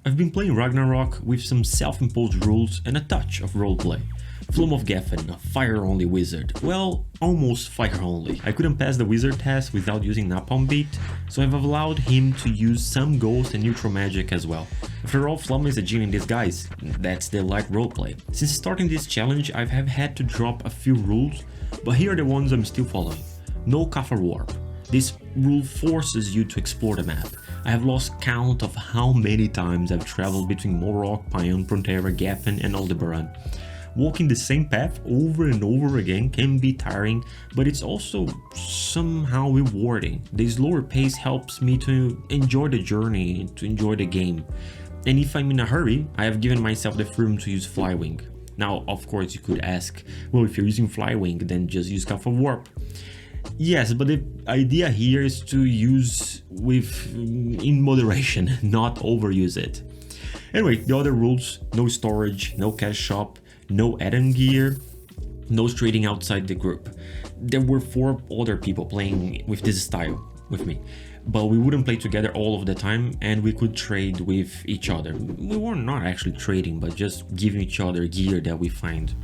I've been playing Ragnarok with some self-imposed rules and a touch of roleplay. Flamma of Geffen, a fire-only wizard. Well, almost fire-only. I couldn't pass the wizard test without using Napalm Beat, so I've allowed him to use some ghost and neutral magic as well. After all, Flamma is a genie in disguise. That's the light roleplay. Since starting this challenge, I have had to drop a few rules, but here are the ones I'm still following. No Kafir Warp. This rule forces you to explore the map. I have lost count of how many times I've traveled between Morrock, Pion, Prontera, Geffen and Aldebaran. Walking the same path over and over again can be tiring, but it's also somehow rewarding. The slower pace helps me to enjoy the journey, to enjoy the game. And if I'm in a hurry, I have given myself the freedom to use Flywing. Now, of course, you could ask, well, if you're using Flywing, then just use Kafir Warp. Yes, but the idea here is to use in moderation, not overuse it. Anyway, the other rules: no storage, no cash shop, no add-on gear, no trading outside the group. There were 4 other people playing with this style with me, but we wouldn't play together all of the time and we could trade with each other. We were not actually trading, but just giving each other gear that we find.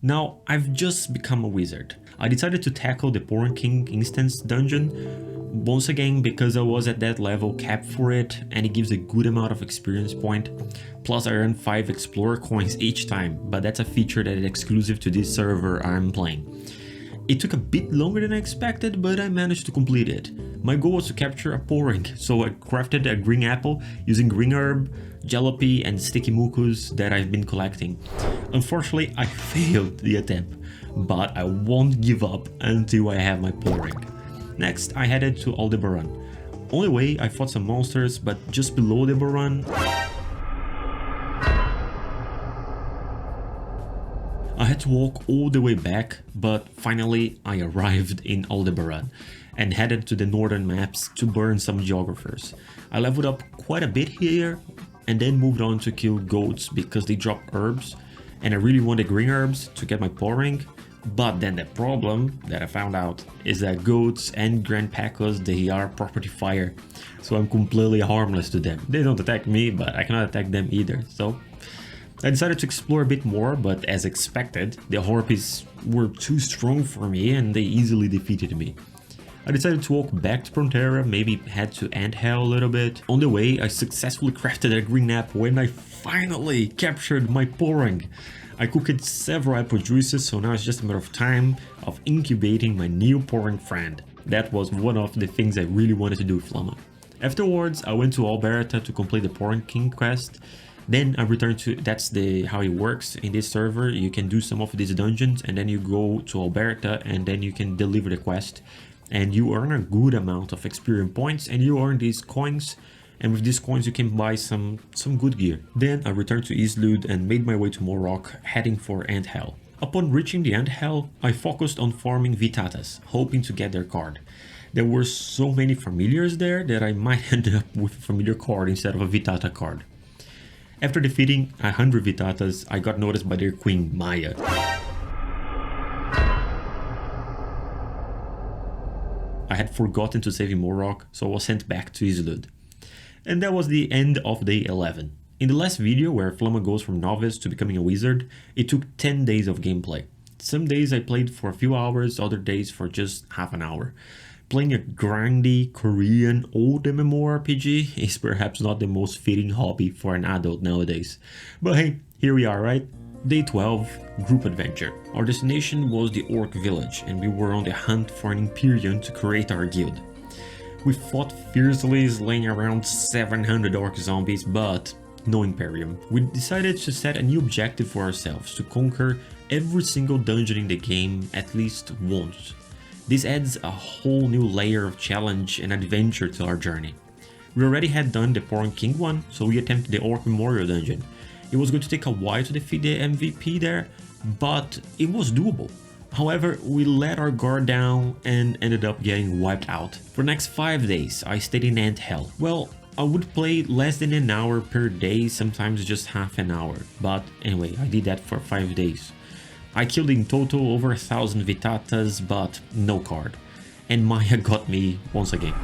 Now, I've just become a wizard. I decided to tackle the Porn King instance dungeon once again because I was at that level capped for it and it gives a good amount of experience point. Plus I earn 5 explorer coins each time, but that's a feature that is exclusive to this server I'm playing. It took a bit longer than I expected, but I managed to complete it. My goal was to capture a Porring, so I crafted a green apple using green herb, jalopy and sticky mucus that I've been collecting. Unfortunately, I failed the attempt, but I won't give up until I have my Porring. Next, I headed to Aldebaran. On the way, I fought some monsters, but just below Aldebaran, I had to walk all the way back, but finally I arrived in Aldebaran and headed to the northern maps to burn some geographers. I leveled up quite a bit here and then moved on to kill goats because they drop herbs and I really wanted green herbs to get my Porring. But then the problem that I found out is that goats and grandpacos, they are property fire, so I'm completely harmless to them. They don't attack me, but I cannot attack them either, so I decided to explore a bit more, but as expected, the Harpies were too strong for me and they easily defeated me. I decided to walk back to Prontera, maybe head to Anthell a little bit. On the way, I successfully crafted a green apple and I finally captured my Porring. I cooked several apple juices, so now it's just a matter of time of incubating my new Porring friend. That was one of the things I really wanted to do with Flamma. Afterwards, I went to Alberta to complete the Porring King quest. Then I returned to, that's how it works in this server. You can do some of these dungeons and then you go to Alberta and then you can deliver the quest. And you earn a good amount of experience points and you earn these coins. And with these coins you can buy some good gear. Then I returned to Islud and made my way to Morrock, heading for Anthell. Upon reaching the Anthell, I focused on farming Vitatas, hoping to get their card. There were so many familiars there that I might end up with a familiar card instead of a Vitata card. After defeating 100 Vitatas, I got noticed by their queen, Maya. I had forgotten to save in Morrock, so I was sent back to Islud. And that was the end of day 11. In the last video where Flamma goes from novice to becoming a wizard, it took 10 days of gameplay. Some days I played for a few hours, other days for just half an hour. Playing a grindy Korean old MMORPG is perhaps not the most fitting hobby for an adult nowadays. But hey, here we are, right? Day 12, Group Adventure. Our destination was the Orc Village and we were on the hunt for an Empyrean to create our guild. We fought fiercely, slaying around 700 orc zombies, but no Imperium. We decided to set a new objective for ourselves, to conquer every single dungeon in the game at least once. This adds a whole new layer of challenge and adventure to our journey. We already had done the Porn King one, so we attempted the Orc Memorial dungeon. It was going to take a while to defeat the MVP there, but it was doable. However, we let our guard down and ended up getting wiped out. For the next 5 days, I stayed in Anthell. Well, I would play less than an hour per day, sometimes just half an hour. But anyway, I did that for 5 days. I killed in total over 1,000 Vitatas, but no card. And Maya got me once again.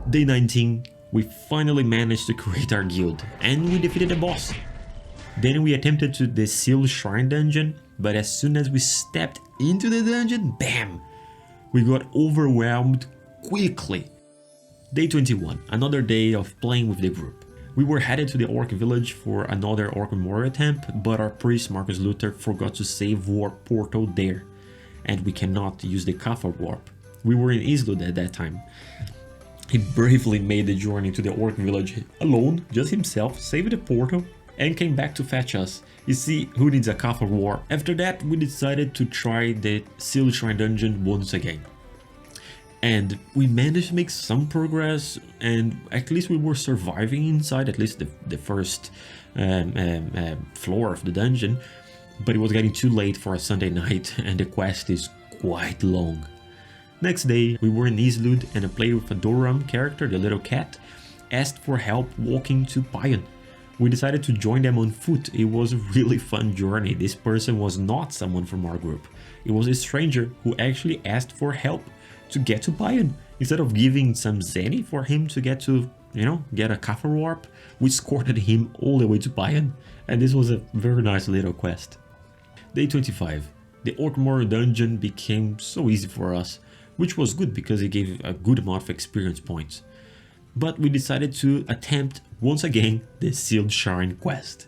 Day 19, we finally managed to create our guild, and we defeated the boss. Then we attempted to the Sealed Shrine dungeon, but as soon as we stepped into the dungeon, bam! We got overwhelmed quickly. Day 21, another day of playing with the group. We were headed to the Orc village for another Orc Memorial attempt, but our priest Marcus Luther forgot to save Warp Portal there, and we cannot use the Kappa Warp. We were in Islud at that time. He bravely made the journey to the Orc village alone, just himself, saved the portal, and came back to fetch us. You see, who needs a Kappa Warp? After that, we decided to try the Sealed Shrine dungeon once again. And we managed to make some progress, and at least we were surviving inside, at least the first floor of the dungeon. But it was getting too late for a Sunday night, and the quest is quite long. Next day, we were in Islud, and a player with a Doram character, the little cat, asked for help walking to Pion. We decided to join them on foot. It was a really fun journey. This person was not someone from our group. It was a stranger who actually asked for help to get to Pion. Instead of giving some Zenny for him to get to, get a Kappa Warp, we escorted him all the way to Pion. And this was a very nice little quest. Day 25. The Orc Memorial dungeon became so easy for us, which was good because it gave a good amount of experience points. But we decided to attempt once again the Sealed Shrine quest.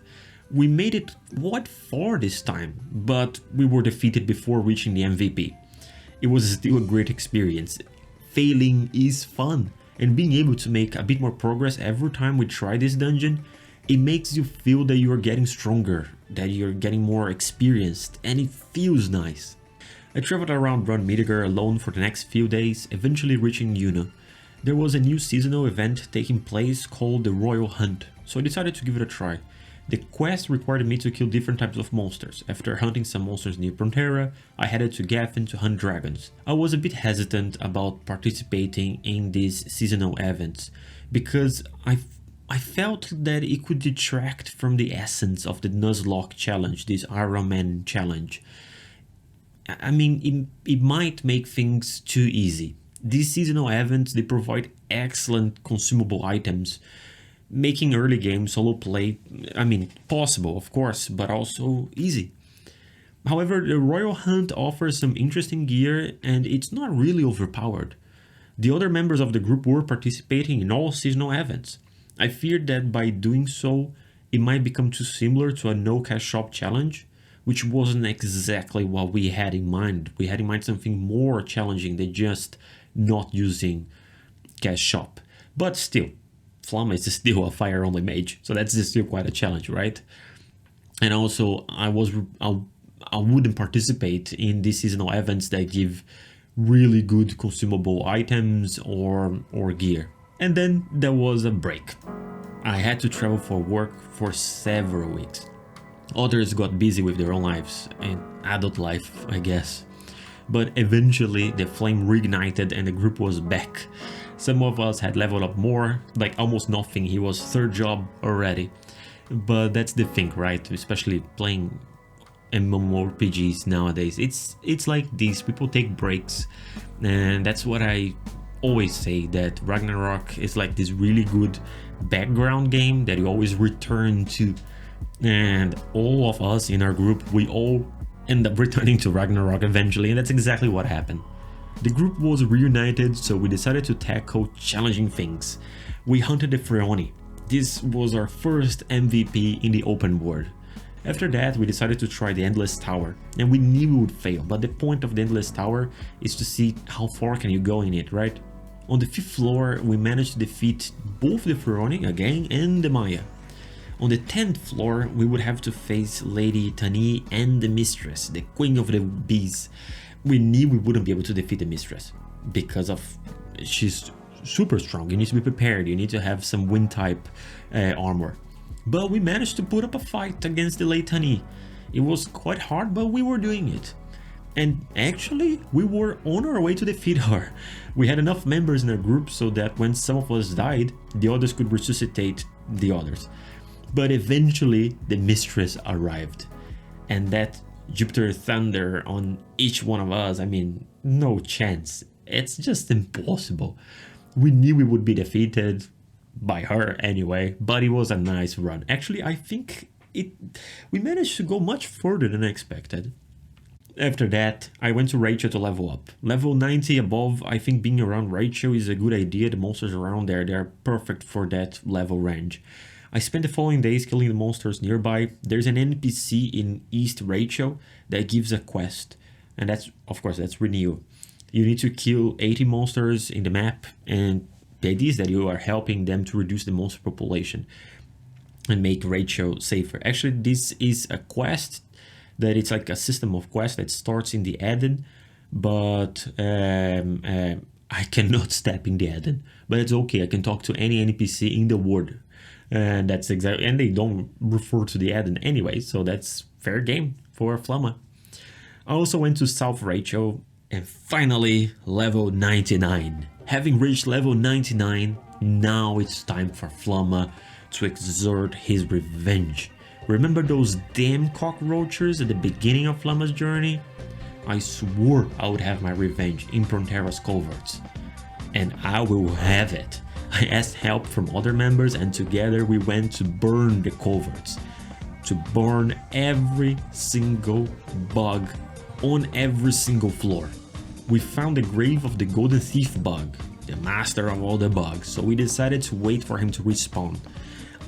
We made it quite far this time, but we were defeated before reaching the MVP. It was still a great experience. Failing is fun, and being able to make a bit more progress every time we try this dungeon, it makes you feel that you're getting stronger, that you're getting more experienced, and it feels nice. I traveled around Brun Midigar alone for the next few days, eventually reaching Yuna. There was a new seasonal event taking place called the Royal Hunt, so I decided to give it a try. The quest required me to kill different types of monsters. After hunting some monsters near Prontera, I headed to Geffen to hunt dragons. I was a bit hesitant about participating in these seasonal events, because I felt that it could detract from the essence of the Nuzlocke challenge, this Iron Man challenge. I mean, it might make things too easy. These seasonal events, they provide excellent consumable items, making early game solo play, possible of course, but also easy. However, the Royal Hunt offers some interesting gear and it's not really overpowered. The other members of the group were participating in all seasonal events. I feared that by doing so, it might become too similar to a no cash shop challenge, which wasn't exactly what we had in mind. We had in mind something more challenging than just not using cash shop. But still, Flamma is still a fire only mage, so that's still quite a challenge, right? And also, I wouldn't participate in these seasonal events that give really good consumable items or gear. And then there was a break. I had to travel for work for several weeks. Others got busy with their own lives and adult life, I guess. But eventually the flame reignited and the group was back. Some of us had leveled up more, like almost nothing. He was third job already. But that's the thing, right? Especially playing MMORPGs nowadays. It's like this, people take breaks, and that's what I always say, that Ragnarok is like this really good background game that you always return to. And all of us in our group, we all end up returning to Ragnarok eventually, and that's exactly what happened. The group was reunited, so we decided to tackle challenging things. We hunted the Freoni. This was our first MVP in the open world. After that, we decided to try the Endless Tower, and we knew we would fail, but the point of the Endless Tower is to see how far can you go in it, right? On the 5th floor, we managed to defeat both the Freoni again and the Maya. On the 10th floor, we would have to face Lady Tani and the Mistress, the Queen of the Bees. We knew we wouldn't be able to defeat the Mistress because she's super strong. You need to be prepared, you need to have some wind type armor. But we managed to put up a fight against the Lady Tani. It was quite hard, but we were doing it. And actually, we were on our way to defeat her. We had enough members in our group so that when some of us died, the others could resuscitate the others. But eventually, the Mistress arrived. And that Jupiter Thunder on each one of us, no chance. It's just impossible. We knew we would be defeated by her anyway, but it was a nice run. Actually, I think we managed to go much further than I expected. After that, I went to Rachel to level up. Level 90 above, I think being around Rachel is a good idea. The monsters around there, they're perfect for that level range. I spent the following days killing the monsters nearby. There's an NPC in East Rachel that gives a quest. And that's, of course, that's Renew. You need to kill 80 monsters in the map, and the idea is that you are helping them to reduce the monster population and make Rachel safer. Actually, this is a quest that it's like a system of quests that starts in the Eden, but I cannot step in the Eden. But it's okay, I can talk to any NPC in the world. And that's exactly, and they don't refer to the Eden anyway, so that's fair game for Flamma. I also went to South Rachel and finally level 99. Having reached level 99, now it's time for Flamma to exert his revenge. Remember those damn cockroaches at the beginning of Flamma's journey? I swore I would have my revenge in Prontera's coverts. And I will have it. I asked help from other members and together we went to burn the coverts. To burn every single bug on every single floor. We found the grave of the Golden Thief bug, the master of all the bugs, so we decided to wait for him to respawn.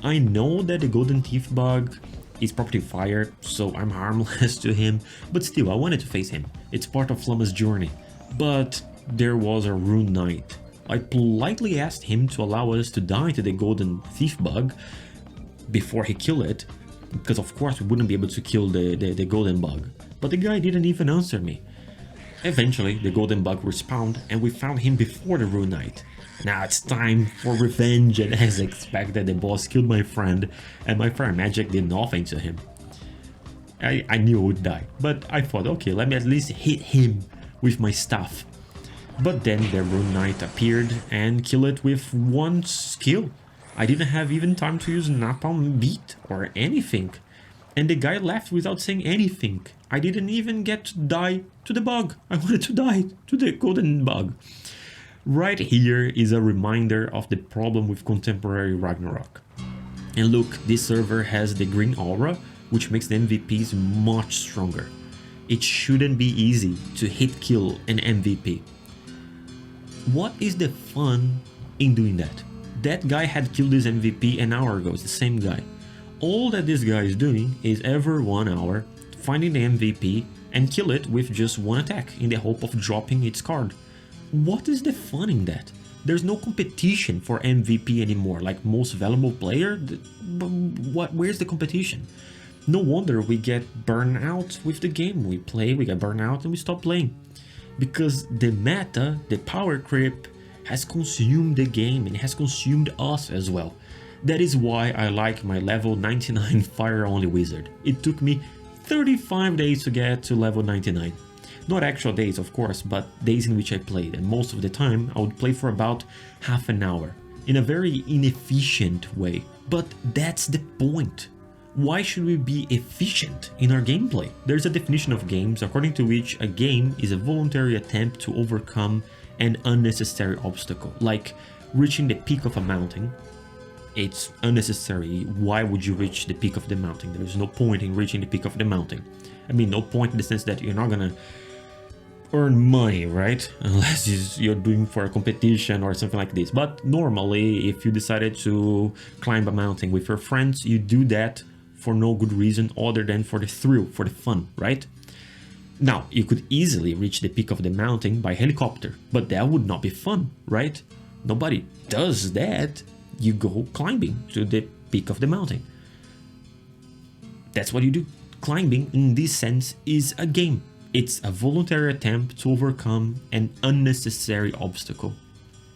I know that the Golden Thief bug is property fire, so I'm harmless to him, but still I wanted to face him. It's part of Flamma's journey. But there was a Rune Knight. I politely asked him to allow us to die to the Golden Thief bug before he killed it, because of course we wouldn't be able to kill the golden bug. But the guy didn't even answer me. Eventually the golden bug respawned and we found him before the Rune Knight. Now it's time for revenge, and as expected the boss killed my friend and my fire magic did nothing to him. I knew I would die, but I thought, okay, let me at least hit him with my staff. But then the Rune Knight appeared and killed it with one skill. I didn't have even time to use napalm beat or anything. And the guy left without saying anything. I didn't even get to die to the bug. I wanted to die to the golden bug. Right here is a reminder of the problem with contemporary Ragnarok. And look, this server has the green aura, which makes the MVPs much stronger. It shouldn't be easy to hit kill an MVP. What is the fun in doing that? That guy had killed his MVP an hour ago, it's the same guy. All that this guy is doing is every 1 hour finding the MVP and kill it with just one attack in the hope of dropping its card. What is the fun in that? There's no competition for MVP anymore, like most valuable player. Where's the competition? No wonder we get burned out with the game. We play, we get burned out and we stop playing. Because the meta, the power creep, has consumed the game and has consumed us as well. That is why I like my level 99 fire only wizard. It took me 35 days to get to level 99. Not actual days of course, but days in which I played, and most of the time I would play for about half an hour, in a very inefficient way. But that's the point. Why should we be efficient in our gameplay? There's a definition of games according to which a game is a voluntary attempt to overcome an unnecessary obstacle, like reaching the peak of a mountain. It's unnecessary. Why would you reach the peak of the mountain? There's no point in reaching the peak of the mountain. I mean, no point in the sense that you're not gonna earn money, right? Unless you're doing for a competition or something like this. But normally, if you decided to climb a mountain with your friends, you do that for no good reason other than for the thrill, for the fun, right? Now, you could easily reach the peak of the mountain by helicopter, but that would not be fun, right? Nobody does that. You go climbing to the peak of the mountain. That's what you do. Climbing, in this sense, is a game. It's a voluntary attempt to overcome an unnecessary obstacle.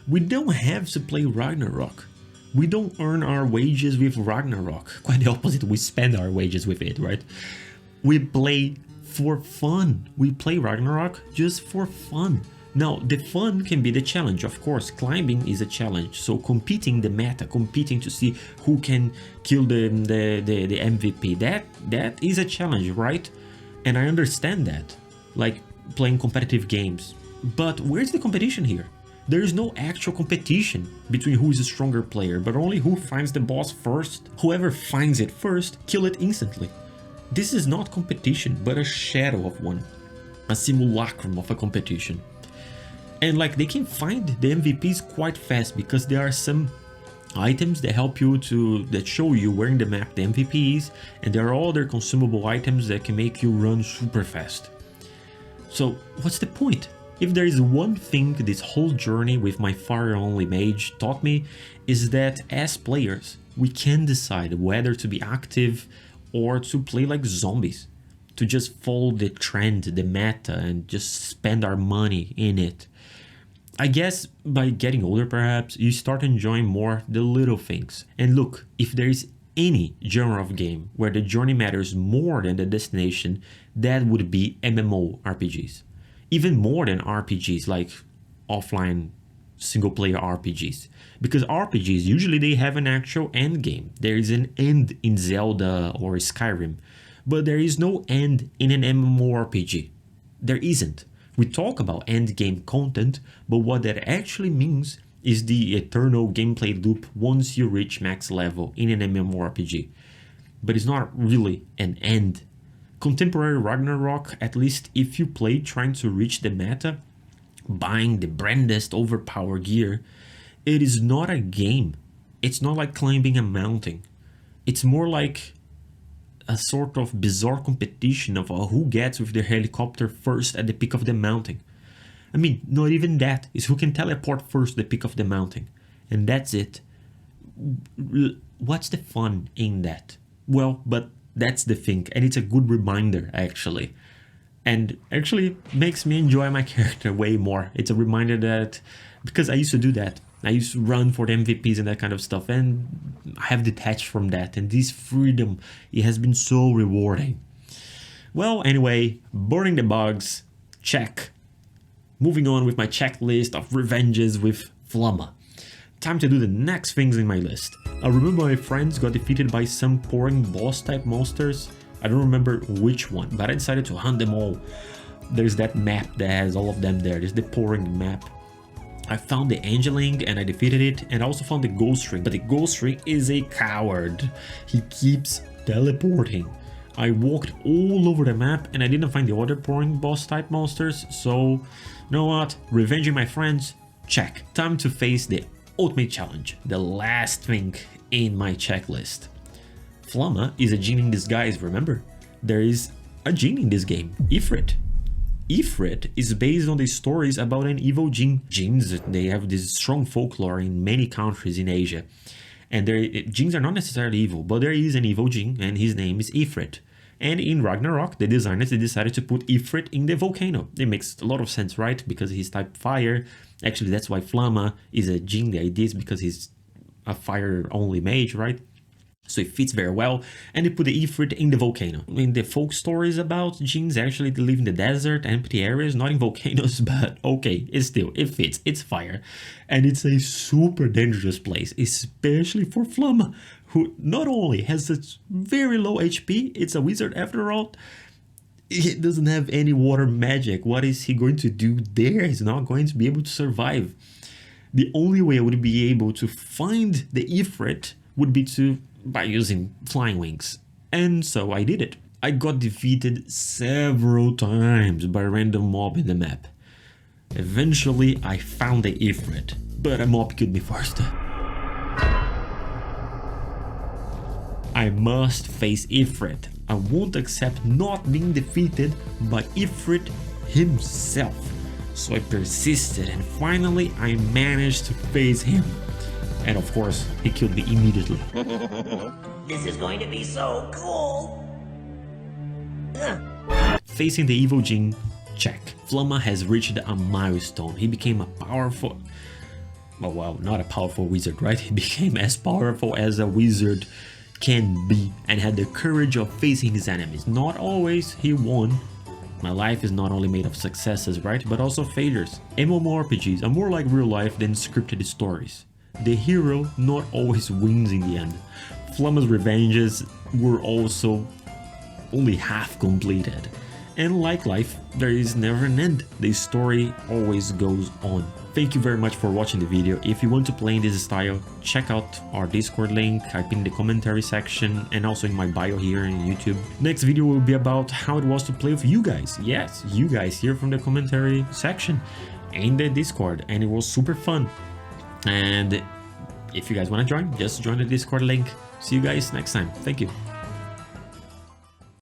We don't have to play Ragnarok. We don't earn our wages with Ragnarok. Quite the opposite, we spend our wages with it, right? We play for fun. We play Ragnarok just for fun. Now, the fun can be the challenge, of course. Climbing is a challenge, so competing the meta, competing to see who can kill the MVP, that is a challenge, right? And I understand that, like playing competitive games. But where's the competition here? There is no actual competition between who is a stronger player, but only who finds the boss first. Whoever finds it first, kill it instantly. This is not competition, but a shadow of one. A simulacrum of a competition. And like, they can find the MVPs quite fast because there are some items that help you that show you where in the map the MVP is, and there are other consumable items that can make you run super fast. So what's the point? If there is one thing this whole journey with my fire only mage taught me, is that as players we can decide whether to be active or to play like zombies, to just follow the trend, the meta, and just spend our money in it. I guess by getting older perhaps, you start enjoying more the little things. And look, if there is any genre of game where the journey matters more than the destination, that would be MMORPGs. Even more than RPGs like offline single player RPGs. Because RPGs, usually they have an actual end game. There is an end in Zelda or Skyrim, but there is no end in an MMORPG. There isn't. We talk about end game content, but what that actually means is the eternal gameplay loop once you reach max level in an MMORPG. But it's not really an end. Contemporary Ragnarok, at least if you play trying to reach the meta, buying the brandest overpowered gear, it is not a game. It's not like climbing a mountain. It's more like a sort of bizarre competition of who gets with their helicopter first at the peak of the mountain. I mean, not even that. It's who can teleport first to the peak of the mountain. And that's it. What's the fun in that? Well, but that's the thing. And it's a good reminder, actually. And actually makes me enjoy my character way more. It's a reminder that, because I used to do that. I used to run for the MVPs and that kind of stuff, and I have detached from that, and this freedom, it has been so rewarding. Well, anyway, burning the bugs, check. Moving on with my checklist of revenges with Flamma. Time to do the next things in my list. I remember my friends got defeated by some pouring boss type monsters. I don't remember which one, but I decided to hunt them all. There's that map that has all of them there. There's the pouring map. I found the Angeling and I defeated it, and I also found the Ghost Ring, but the Ghost Ring is a coward. He keeps teleporting. I walked all over the map and I didn't find the other pouring boss type monsters, so you know what? Revenging my friends, check. Time to face the ultimate challenge, the last thing in my checklist. Flamma is a genie in disguise, remember? There is a genie in this game, Ifrit. Ifrit is based on the stories about an evil jinn. Jinns, they have this strong folklore in many countries in Asia. And jinns are not necessarily evil, but there is an evil jinn, and his name is Ifrit. And in Ragnarok, the designers, they decided to put Ifrit in the volcano. It makes a lot of sense, right? Because he's type fire. Actually, that's why Flamma is a jinn. The idea is because he's a fire-only mage, right? So it fits very well, and they put the Ifrit in the volcano. I mean, the folk stories about jinns, actually they live in the desert, empty areas, not in volcanoes, but okay, it fits, it's fire. And it's a super dangerous place, especially for Flamma, who not only has such very low HP, it's a wizard after all, he doesn't have any water magic. What is he going to do there? He's not going to be able to survive. The only way I would be able to find the Ifrit would be by using flying wings, and so I did it. I got defeated several times by a random mob in the map. Eventually I found the Ifrit, but a mob killed me first. I must face Ifrit. I won't accept not being defeated by Ifrit himself. So I persisted, and finally I managed to face him. And of course, he killed me immediately. This is going to be so cool! Facing the evil jinn, check. Flamma has reached a milestone. He became a powerful... well, not a powerful wizard, right? He became as powerful as a wizard can be, and had the courage of facing his enemies. Not always he won. My life is not only made of successes, right? But also failures. MMORPGs are more like real life than scripted stories. The hero not always wins in the end. Flamma's revenges were also only half completed. And like life, there is never an end. The story always goes on. Thank you very much for watching the video. If you want to play in this style, check out our Discord link. I pinned the commentary section and also in my bio here in YouTube. Next video will be about how it was to play with you guys. Yes, you guys here from the commentary section in the Discord, and it was super fun. And if you guys want to join, just join the Discord link. See you guys next time. Thank you.